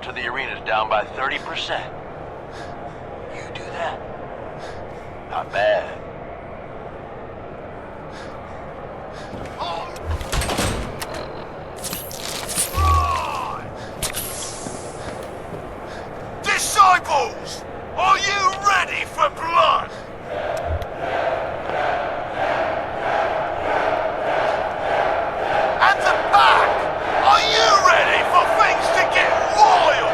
to the arena's down by 30%. You do that? Not bad. Disciples! Are you ready for blood? At the back! Are you ready for things to get wild?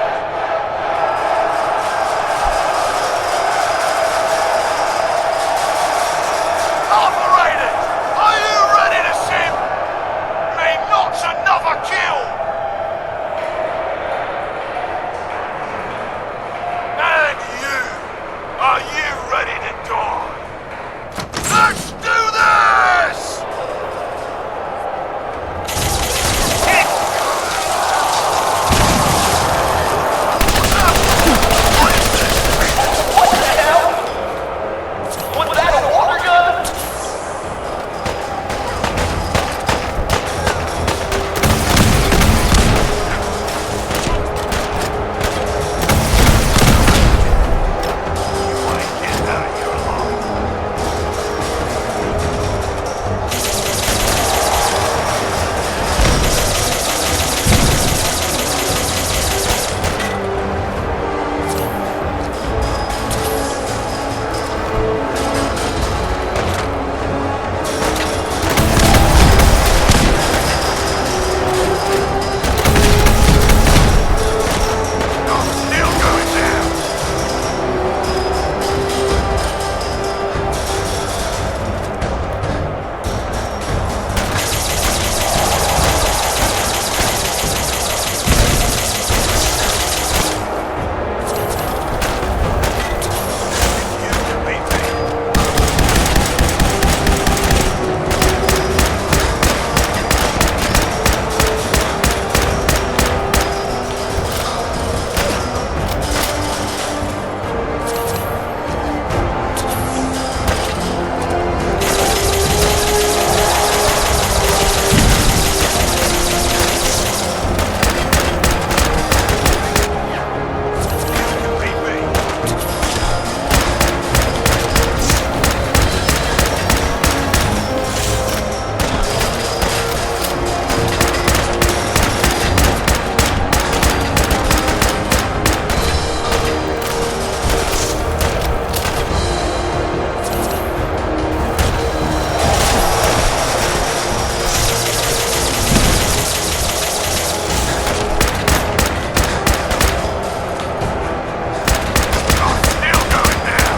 Operators! Are you ready to sim? May not another kill! And you! Are you ready to die? Let's do this! What the hell? Was that a water gun? Still going down. You can beat me. You can beat me. Still going down.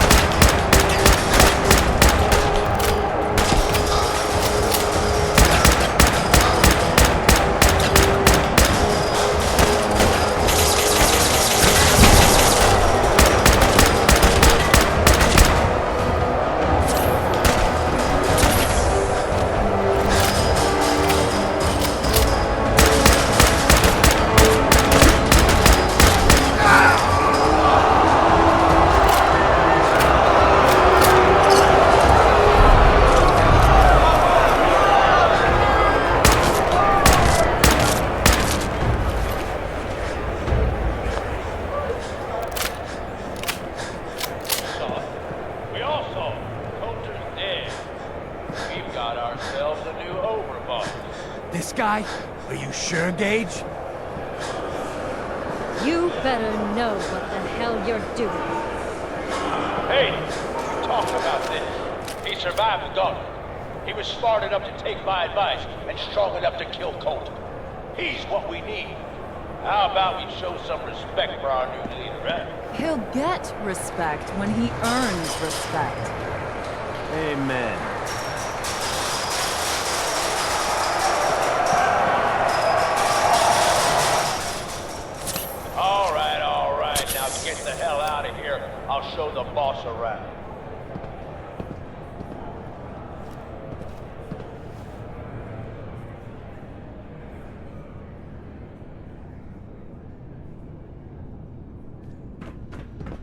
We all saw it. Coulter's dead. We've got ourselves a new overboss. This guy? Are you sure, Gage? You better know what the hell you're doing. Hey, we talked about this. He survived the gauntlet. He was smart enough to take my advice and strong enough to kill Coulter. He's what we need. How about we show some respect for our new leader, eh? He'll get respect when he earns respect. Amen. All right. Now get the hell out of here. I'll show the boss around.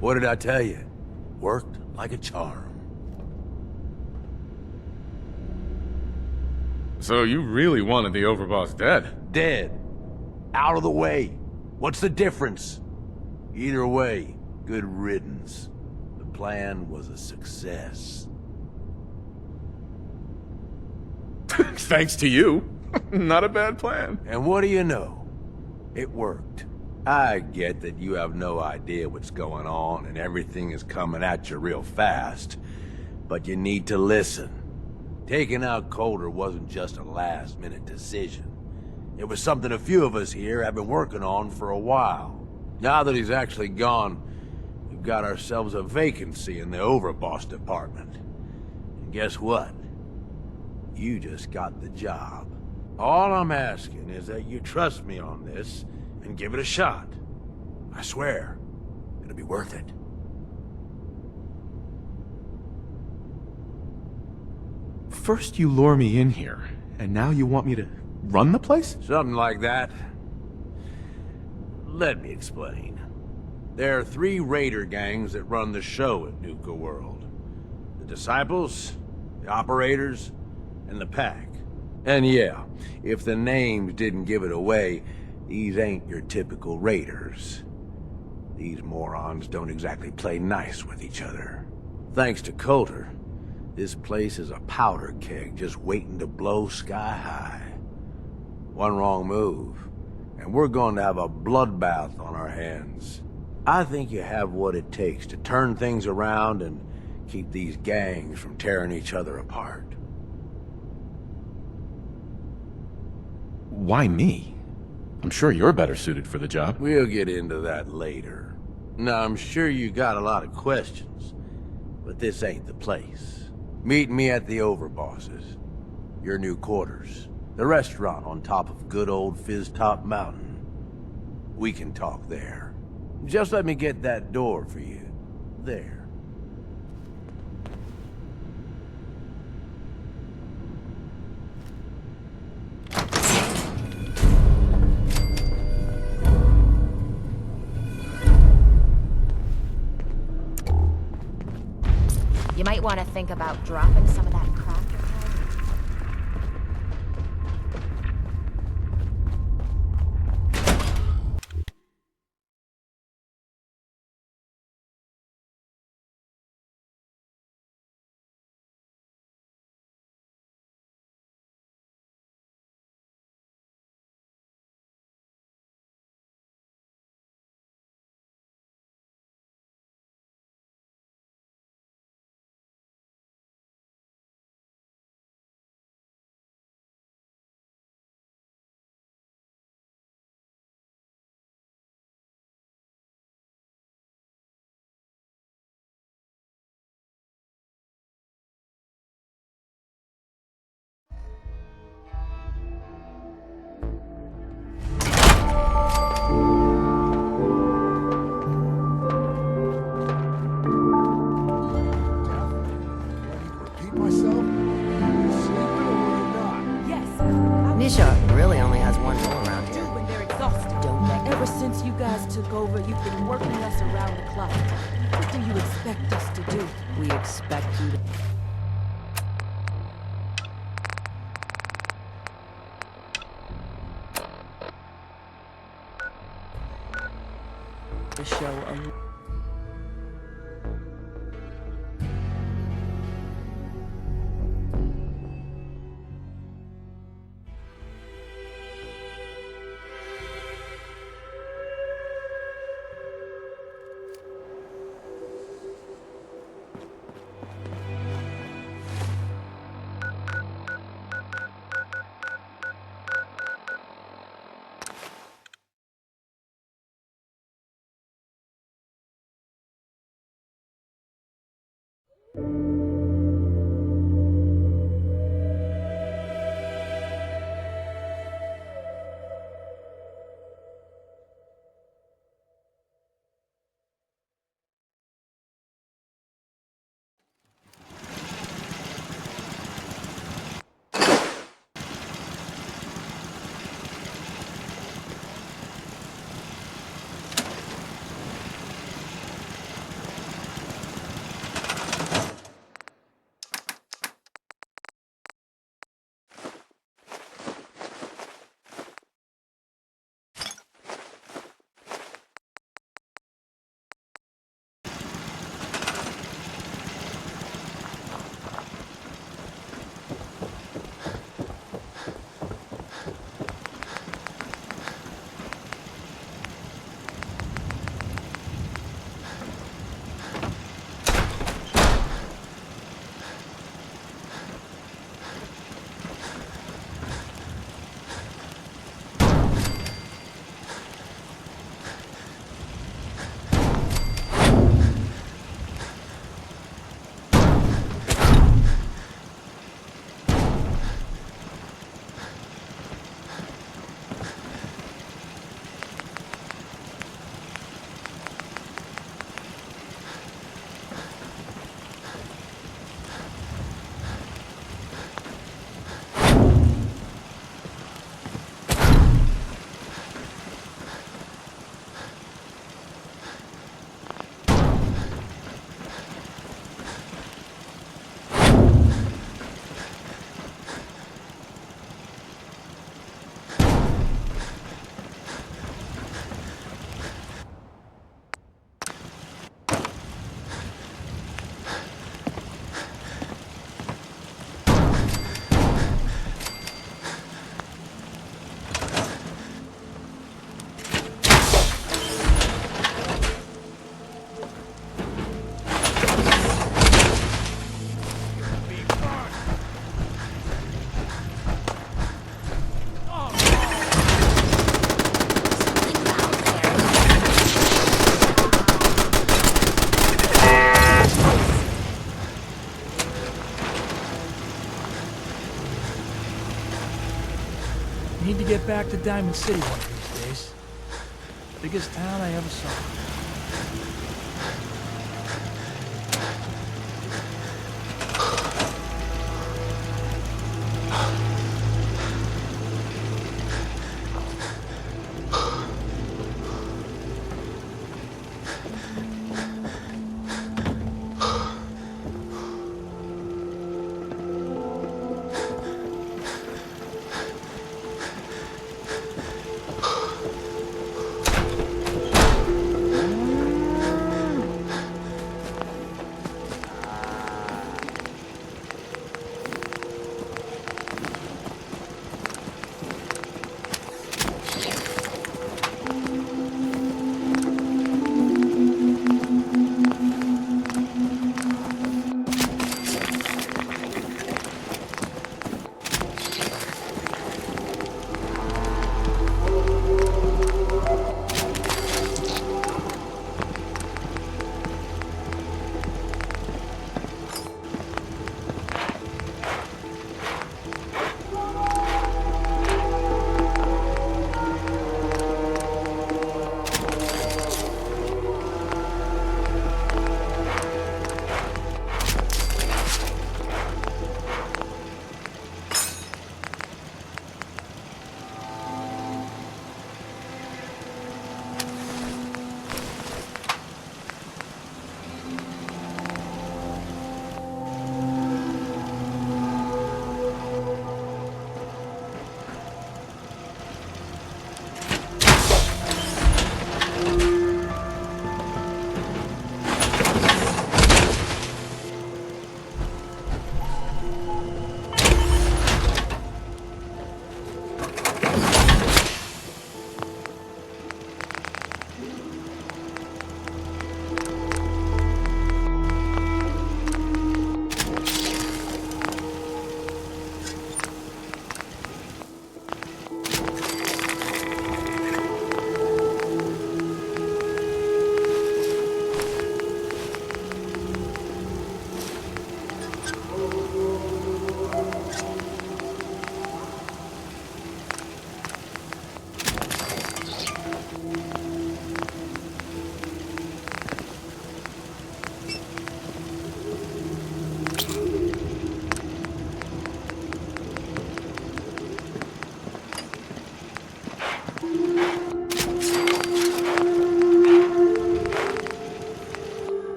What did I tell you? Worked like a charm. So you really wanted the overboss dead? Dead. Out of the way. What's the difference? Either way, good riddance. The plan was a success. Thanks to you. Not a bad plan. And what do you know? It worked. I get that you have no idea what's going on and everything is coming at you real fast. But you need to listen. Taking out Coulter wasn't just a last-minute decision. It was something a few of us here have been working on for a while. Now that he's actually gone, we've got ourselves a vacancy in the overboss department. And guess what? You just got the job. All I'm asking is that you trust me on this and give it a shot. I swear, it'll be worth it. First you lure me in here, and now you want me to run the place? Something like that. Let me explain. There are 3 raider gangs that run the show at Nuka World. The Disciples, the Operators, and the Pack. And yeah, if the names didn't give it away, these ain't your typical raiders. These morons don't exactly play nice with each other. Thanks to Coulter, this place is a powder keg just waiting to blow sky high. One wrong move, and we're going to have a bloodbath on our hands. I think you have what it takes to turn things around and keep these gangs from tearing each other apart. Why me? I'm sure you're better suited for the job. We'll get into that later. Now, I'm sure you got a lot of questions, but this ain't the place. Meet me at the Overbosses, your new quarters, the restaurant on top of good old Fizztop Mountain. We can talk there. Just let me get that door for you. There. You might want to think about dropping some of that crap. Repeat myself? You sleeping or not? Yes. Misha really only has one rule around Do here. when they're exhausted. Don't let Ever since you guys took over, you've been working us around the clock. What do you expect us to do? we expect you to... Show a Need to get back to Diamond City one of these days. Biggest town I ever saw.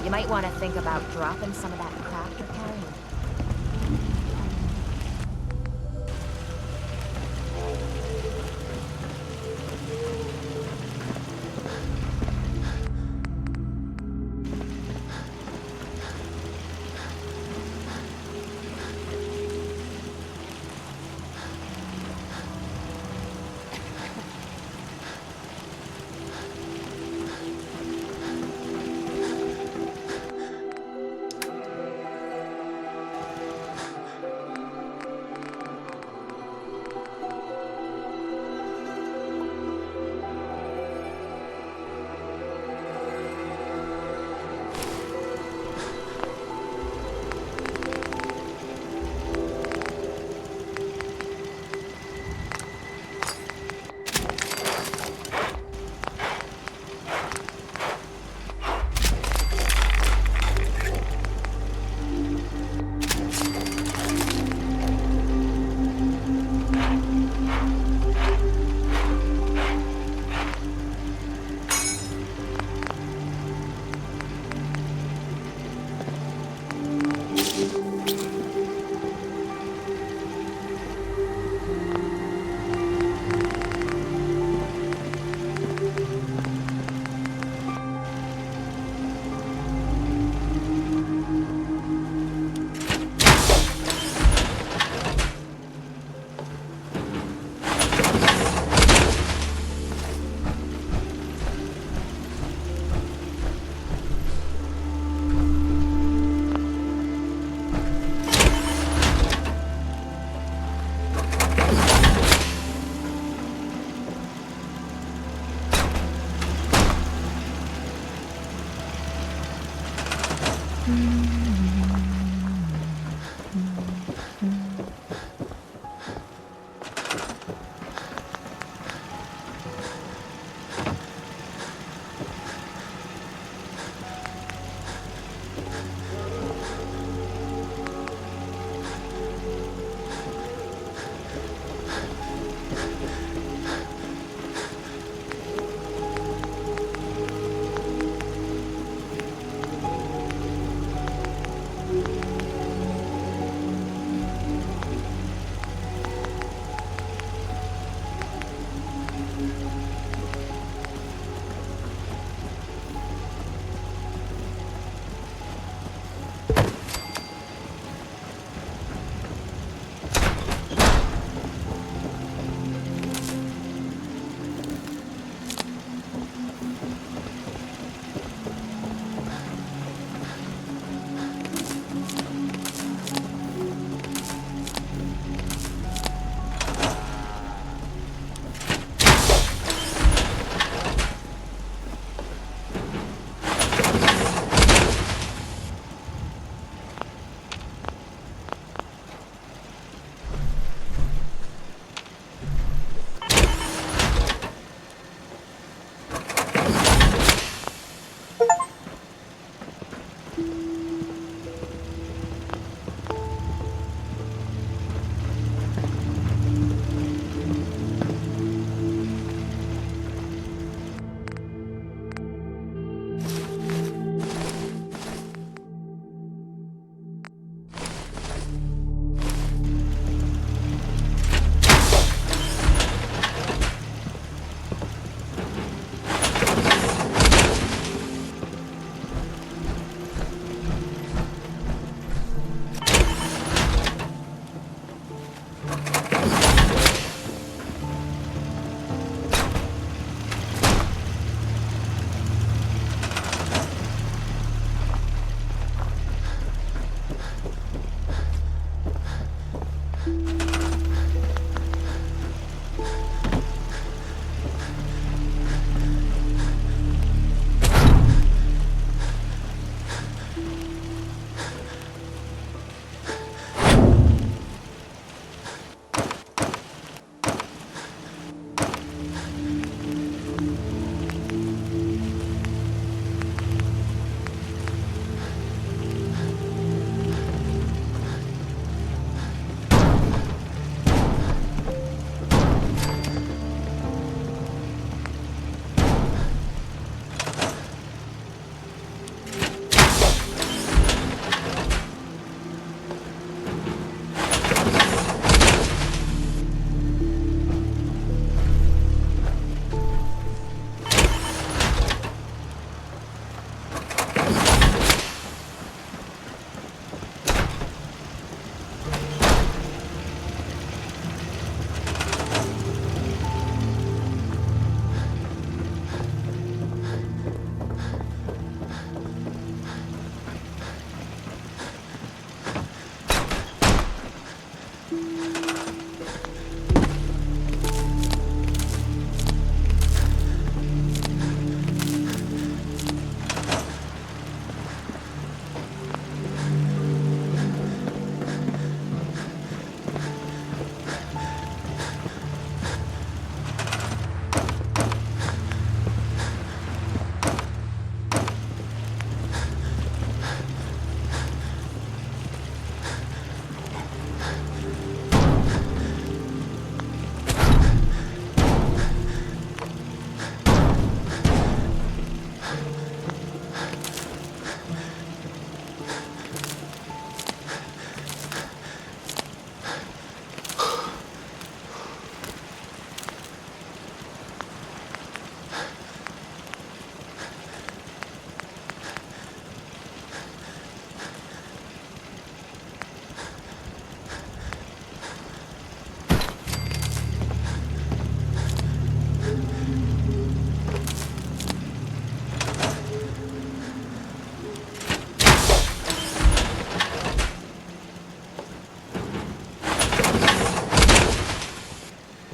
You might want to think about dropping some of that crap you're carrying.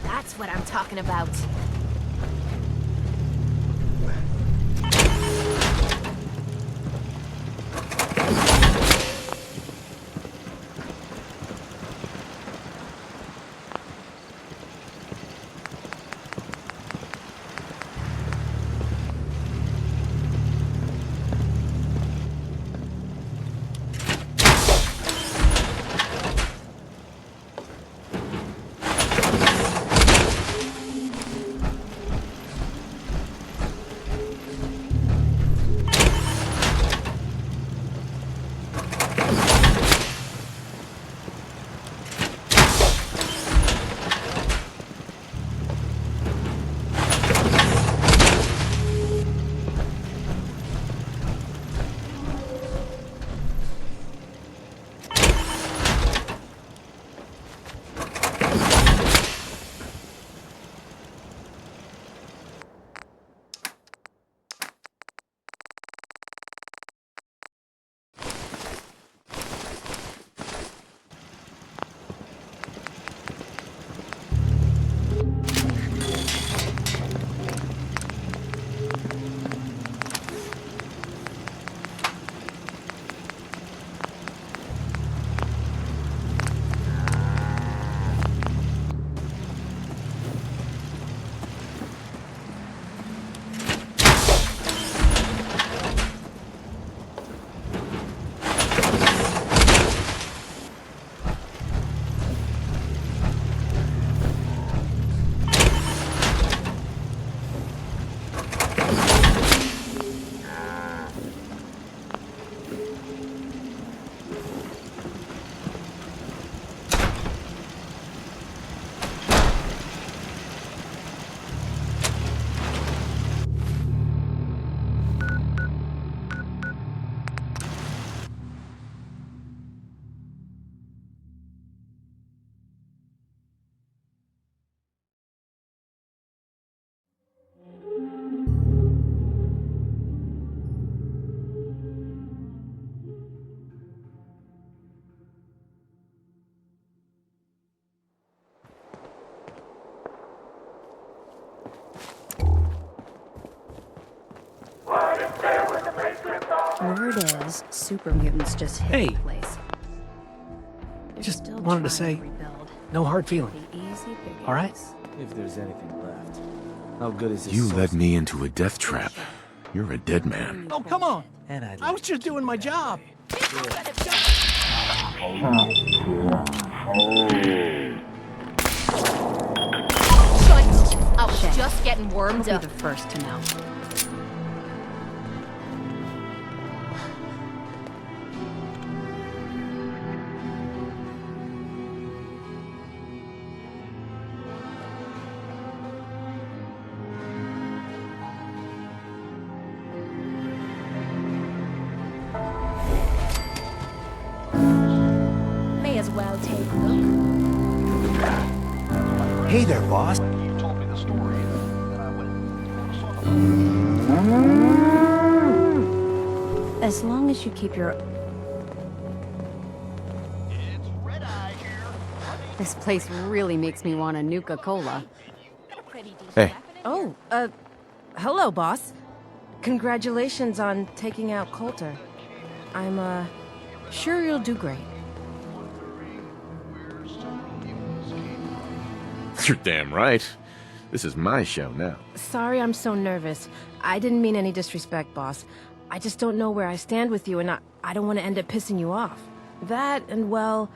That's what I'm talking about. Word is, super mutants just hit the place. Just wanted to say, no hard feelings. All right? If there's anything left. How good is this? You led me into a death trap. You're a dead man. Oh, come on. And I'd I was just doing my job. I was just getting warmed I'll up. be the first to know. May as well take a look. Hey there, boss. You told me the story, and I went and saw the As long as you keep your... It's Red Eye here. Let me This place really makes me want a Nuka-Cola. Hey. Oh, hello, boss. Congratulations on taking out Coulter. I'm, sure you'll do great. You're damn right. This is my show now. Sorry I'm so nervous. I didn't mean any disrespect, boss. I just don't know where I stand with you, and I don't want to end up pissing you off. That, and well,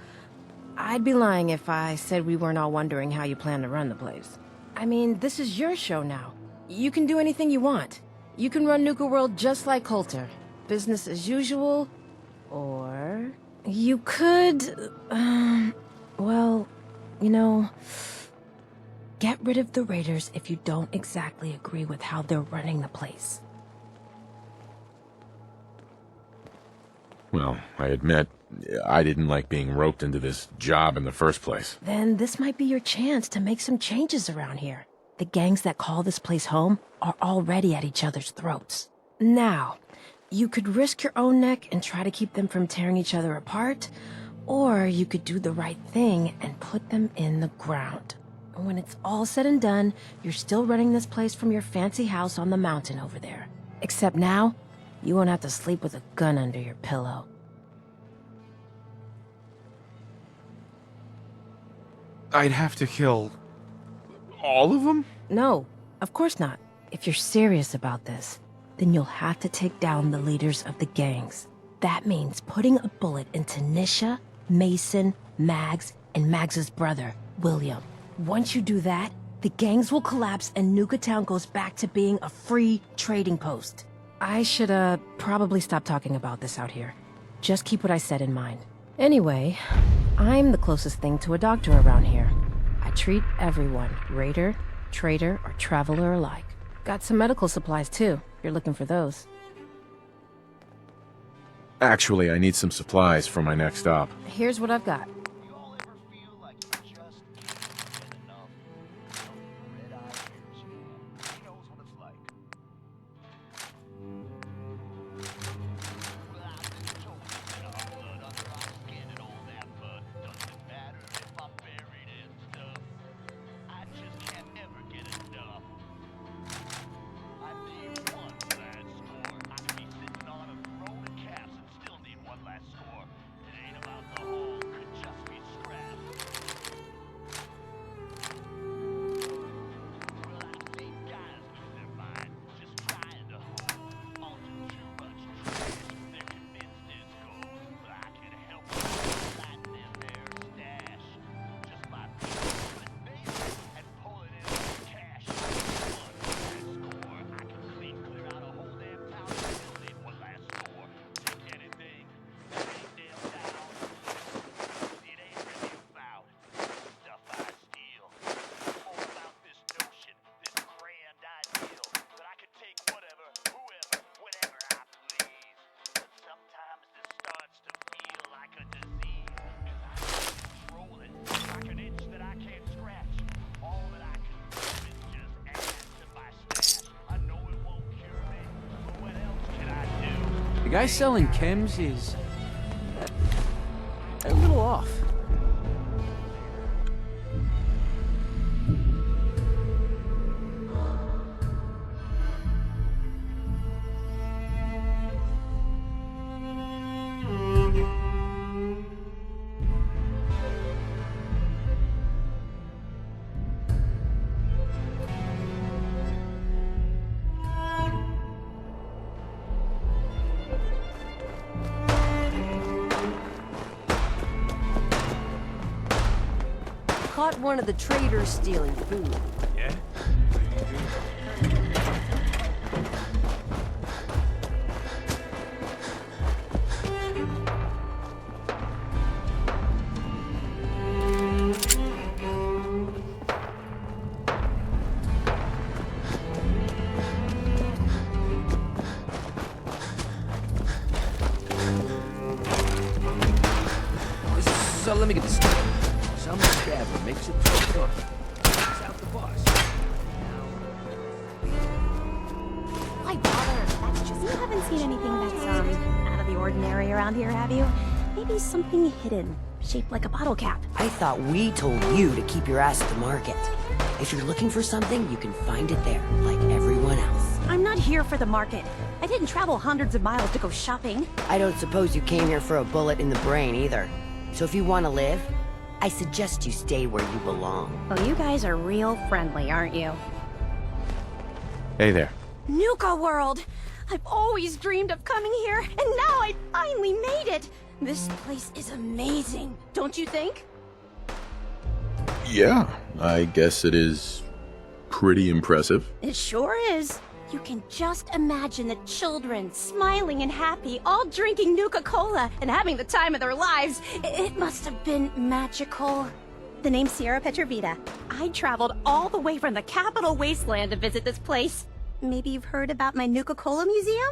I'd be lying if I said we weren't all wondering how you plan to run the place. I mean, this is your show now. You can do anything you want. You can run Nuka World just like Coulter. Business as usual, or you could, well, you know, get rid of the Raiders if you don't exactly agree with how they're running the place. Well, I admit, I didn't like being roped into this job in the first place. Then this might be your chance to make some changes around here. The gangs that call this place home are already at each other's throats. Now, you could risk your own neck and try to keep them from tearing each other apart, or you could do the right thing and put them in the ground. When it's all said and done, you're still running this place from your fancy house on the mountain over there. Except now, you won't have to sleep with a gun under your pillow. I'd have to kill all of them? No, of course not. If you're serious about this, then you'll have to take down the leaders of the gangs. That means putting a bullet into Nisha, Mason, Mags, and Mags's brother, William. Once you do that, the gangs will collapse and Nuka Town goes back to being a free trading post. I should, probably stop talking about this out here. Just keep what I said in mind. Anyway, I'm the closest thing to a doctor around here. I treat everyone, raider, trader, or traveler alike. Got some medical supplies too, if you're looking for those. Actually, I need some supplies for my next stop. Here's what I've got. The guy selling chems is a little off. Caught one of the traders stealing food. Yeah? So let me get this straight. Some scabber makes it to a gun. It's out the boss. Why bother? That's just... You haven't seen anything that's, out of the ordinary around here, have you? Maybe something hidden. shaped like a bottle cap. I thought we told you to keep your ass at the market. If you're looking for something, you can find it there, like everyone else. I'm not here for the market. I didn't travel hundreds of miles to go shopping. I don't suppose you came here for a bullet in the brain either. So if you want to live, I suggest you stay where you belong. Well, you guys are real friendly, aren't you? Hey there. Nuka World! I've always dreamed of coming here, and now I finally made it! This place is amazing, don't you think? Yeah, I guess it is pretty impressive. It sure is. You can just imagine the children smiling and happy, all drinking Nuka-Cola and having the time of their lives. It must have been magical. The name's Sierra Petrovita. I traveled all the way from the capital wasteland to visit this place. Maybe you've heard about my Nuka-Cola museum?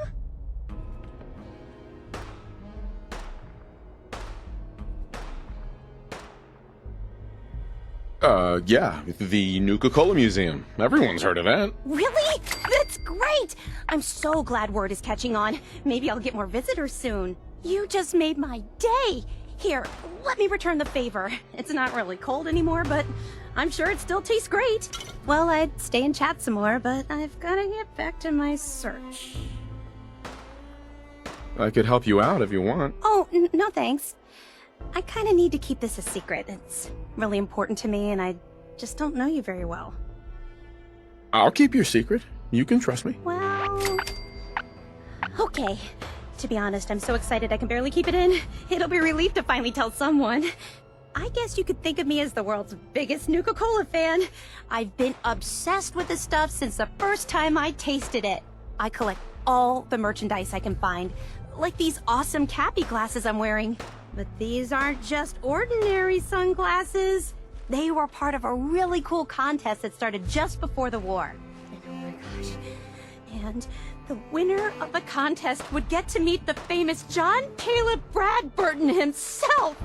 Yeah, the Nuka-Cola Museum. Everyone's heard of that. Really? That's great! I'm so glad word is catching on. Maybe I'll get more visitors soon. You just made my day! Here, let me return the favor. It's not really cold anymore, but I'm sure it still tastes great. Well, I'd stay and chat some more, but I've gotta get back to my search. I could help you out if you want. Oh, no thanks. I kinda need to keep this a secret. It's really important to me, and I just don't know you very well. I'll keep your secret. You can trust me. Well... okay. To be honest, I'm so excited I can barely keep it in. It'll be a relief to finally tell someone. I guess you could think of me as the world's biggest Nuka-Cola fan. I've been obsessed with this stuff since the first time I tasted it. I collect all the merchandise I can find, like these awesome Cappy glasses I'm wearing. But these aren't just ordinary sunglasses. They were part of a really cool contest that started just before the war. And oh my gosh. And the winner of the contest would get to meet the famous John Caleb Bradburton himself!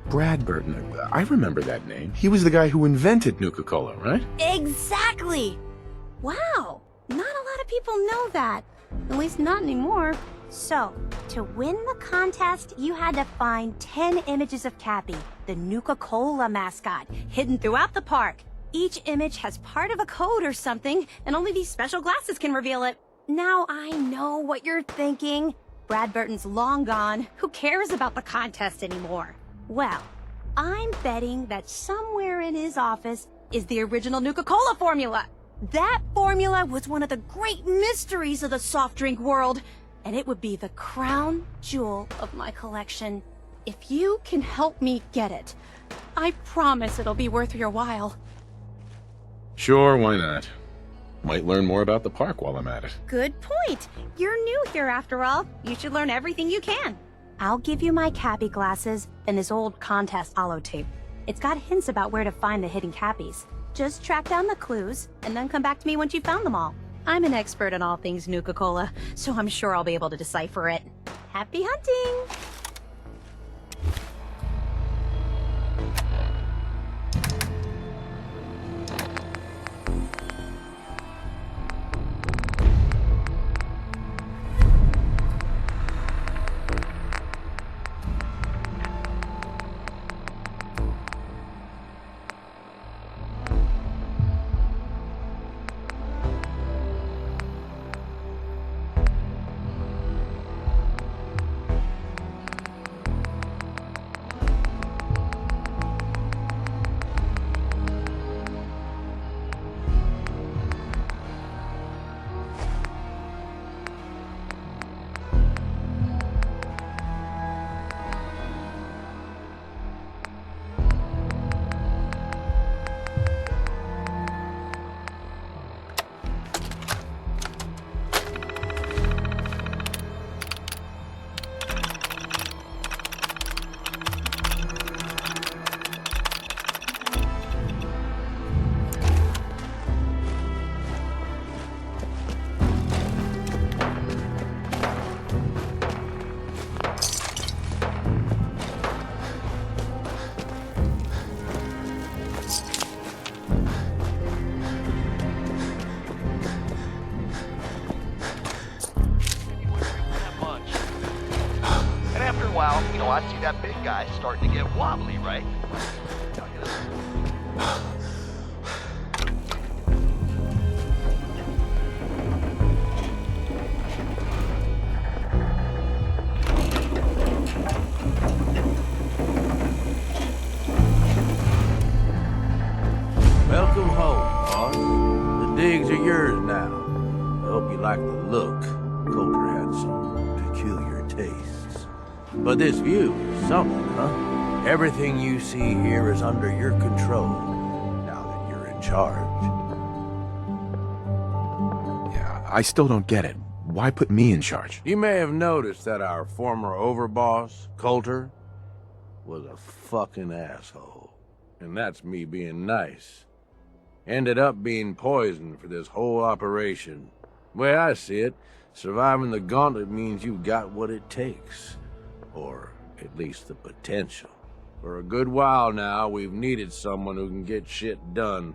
Bradburton. I remember that name. He was the guy who invented Nuka-Cola, right? Exactly! Wow! Not a lot of people know that. At least not anymore. So, to win the contest, you had to find 10 images of Cappy, the Nuka-Cola mascot, hidden throughout the park. Each image has part of a code or something, and only these special glasses can reveal it. Now I know what you're thinking. Bradburton's long gone. Who cares about the contest anymore? Well, I'm betting that somewhere in his office is the original Nuka-Cola formula. That formula was one of the great mysteries of the soft drink world, and it would be the crown jewel of my collection. If you can help me get it, I promise it'll be worth your while. Sure, why not? Might learn more about the park while I'm at it. Good point. You're new here after all. You should learn everything you can. I'll give you my Cappy glasses and this old contest holotape. It's got hints about where to find the hidden Cappies. Just track down the clues, and then come back to me once you've found them all. I'm an expert in all things Nuka-Cola, so I'm sure I'll be able to decipher it. Happy hunting! I see that big guy starting to get wobbly, right? Welcome home, boss. The digs are yours now. I hope you like the look. Coulter had some peculiar tastes. But this view is something, huh? Everything you see here is under your control, now that you're in charge. Yeah, I still don't get it. Why put me in charge? You may have noticed that our former overboss, Coulter, was a fucking asshole. And that's me being nice. Ended up being poisoned for this whole operation. The way I see it, surviving the gauntlet means you've got what it takes. Or at least the potential. For a good while now, we've needed someone who can get shit done.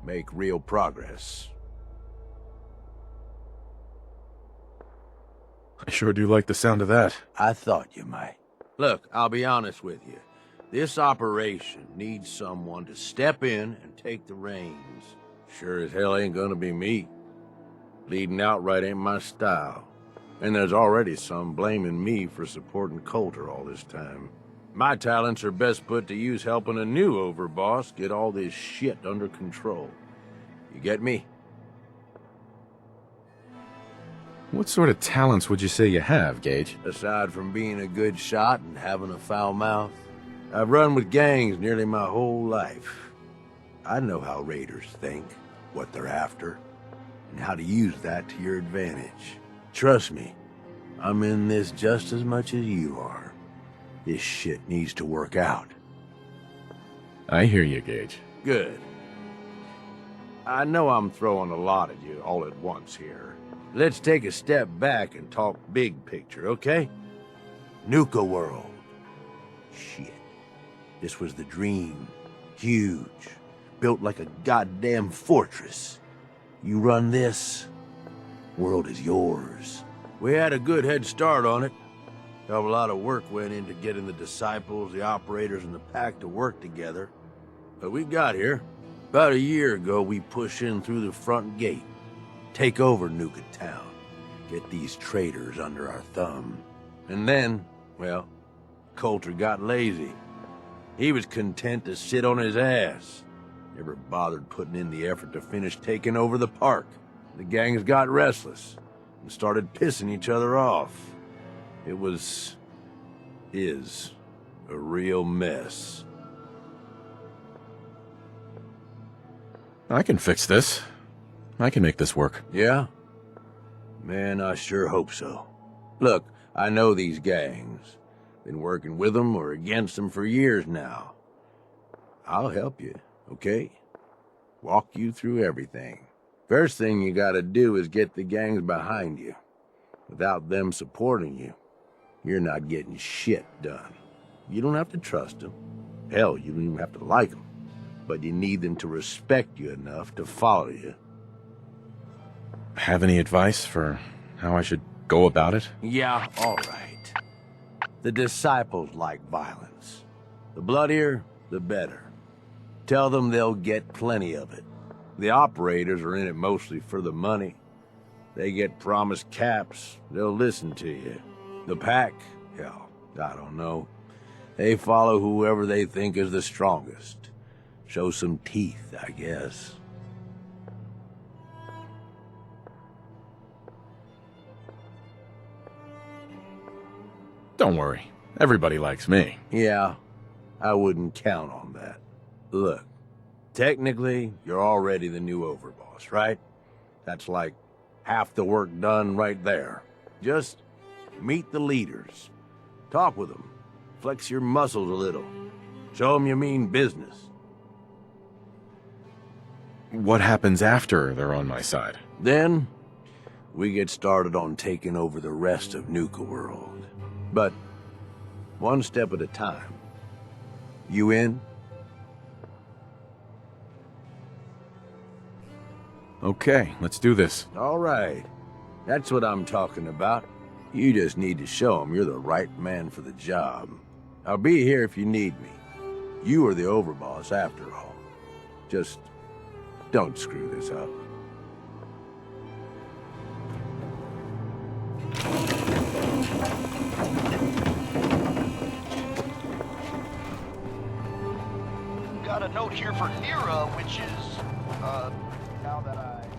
Make real progress. I sure do like the sound of that. I thought you might. Look, I'll be honest with you. This operation needs someone to step in and take the reins. Sure as hell ain't gonna be me. Leading outright ain't my style. And there's already some blaming me for supporting Coulter all this time. My talents are best put to use helping a new overboss get all this shit under control. You get me? What sort of talents would you say you have, Gage? Aside from being a good shot and having a foul mouth, I've run with gangs nearly my whole life. I know how raiders think, what they're after, and how to use that to your advantage. Trust me, I'm in this just as much as you are. This shit needs to work out. I hear you, Gage. Good. I know I'm throwing a lot at you all at once here. Let's take a step back and talk big picture, okay? Nuka World. Shit. This was the dream. Huge. Built like a goddamn fortress. You run this, world is yours. We had a good head start on it. A lot of work went into getting the disciples, the operators, and the pack to work together. But we got here. About a year ago, we pushed in through the front gate. Take over Nuka Town. Get these traitors under our thumb. And then, well, Coulter got lazy. He was content to sit on his ass. Never bothered putting in the effort to finish taking over the park. The gangs got restless and started pissing each other off. It is a real mess. I can fix this. I can make this work. Yeah? Man, I sure hope so. Look, I know these gangs. Been working with them or against them for years now. I'll help you, okay? Walk you through everything. First thing you gotta do is get the gangs behind you. Without them supporting you, you're not getting shit done. You don't have to trust them. Hell, you don't even have to like them. But you need them to respect you enough to follow you. Have any advice for how I should go about it? Yeah, all right. The disciples like violence. The bloodier, the better. Tell them they'll get plenty of it. The operators are in it mostly for the money. They get promised caps, they'll listen to you. The pack, hell, I don't know. They follow whoever they think is the strongest. Show some teeth, I guess. Don't worry. Everybody likes me. Yeah, I wouldn't count on that. Look, technically, you're already the new overboss, right? That's like half the work done right there. Just meet the leaders. Talk with them. Flex your muscles a little. Show them you mean business. What happens after they're on my side? Then, we get started on taking over the rest of Nuka World. But, one step at a time. You in? Okay, let's do this. All right. That's what I'm talking about. You just need to show them you're the right man for the job. I'll be here if you need me. You are the overboss after all. Just don't screw this up. Got a note here for Nira, which is, now that I...